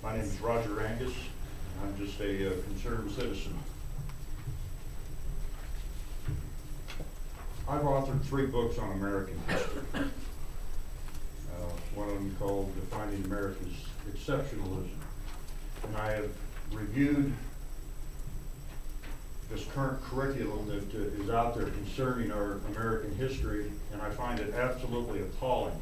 My name is Roger Anghis. I'm just a concerned citizen. I've authored 3 books on American history. One of them called Defining America's Exceptionalism. And I have reviewed this current curriculum that is out there concerning our American history, and I find it absolutely appalling.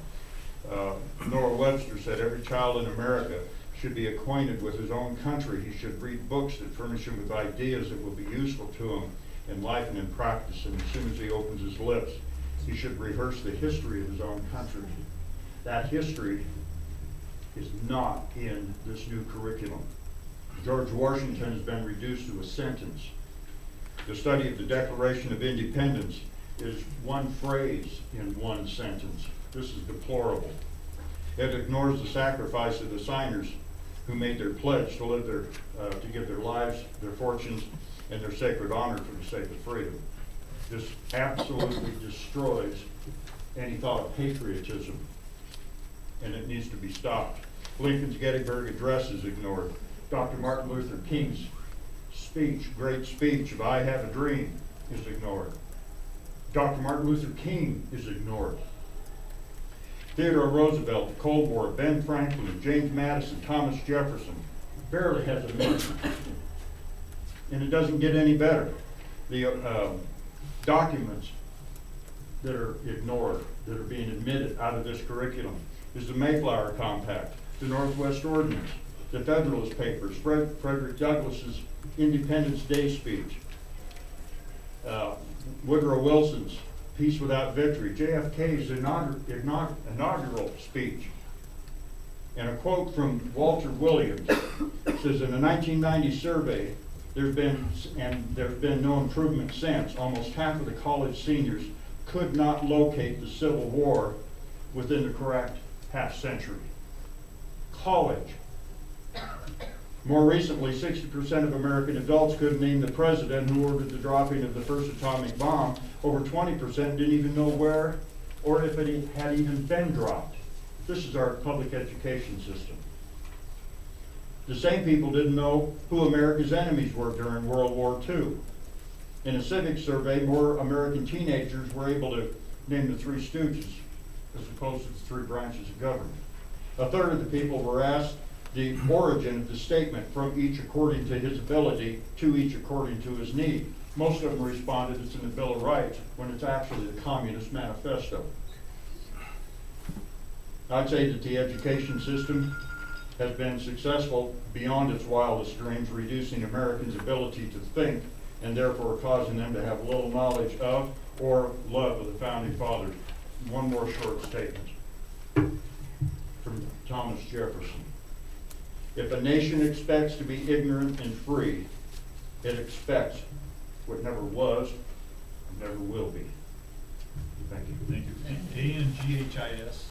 Noah Webster said every child in America should be acquainted with his own country. He should read books that furnish him with ideas that will be useful to him in life and in practice, and as soon as he opens his lips, he should rehearse the history of his own country. That history is not in this new curriculum. George Washington has been reduced to a sentence. The study of the Declaration of Independence is one phrase in one sentence. This is deplorable. It ignores the sacrifice of the signers who made their pledge to live to give their lives, their fortunes, and their sacred honor for the sake of freedom. This absolutely destroys any thought of patriotism, and it needs to be stopped. Lincoln's Gettysburg Address is ignored. Dr. Martin Luther King's speech, great speech of I Have a Dream, is ignored. Dr. Martin Luther King is ignored. Theodore Roosevelt, the Cold War, Ben Franklin, James Madison, Thomas Jefferson barely has a mention. And it doesn't get any better. The documents that are ignored, that are being admitted out of this curriculum, is the Mayflower Compact, the Northwest Ordinance, the Federalist Papers, Frederick Douglass's Independence Day speech, Woodrow Wilson's Peace Without Victory, JFK's inaugural speech, and a quote from Walter Williams says, in a 1990 survey, there's been no improvement since. Almost half of the college seniors could not locate the Civil War within the correct half century. College. More recently, 60% of American adults couldn't name the president who ordered the dropping of the first atomic bomb. Over 20% didn't even know where or if it had even been dropped. This is our public education system. The same people didn't know who America's enemies were during World War II. In a civic survey, more American teenagers were able to name the Three Stooges as opposed to the 3 branches of government. A third of the people were asked the origin of the statement, from each according to his ability, to each according to his need. Most of them responded it's in the Bill of Rights, when it's actually the Communist Manifesto. I'd say that the education system has been successful beyond its wildest dreams, reducing Americans' ability to think, and therefore causing them to have little knowledge of or love of the Founding Fathers. One more short statement from Thomas Jefferson. If a nation expects to be ignorant and free, it expects what never was and never will be. Thank you. Thank you. Anghis.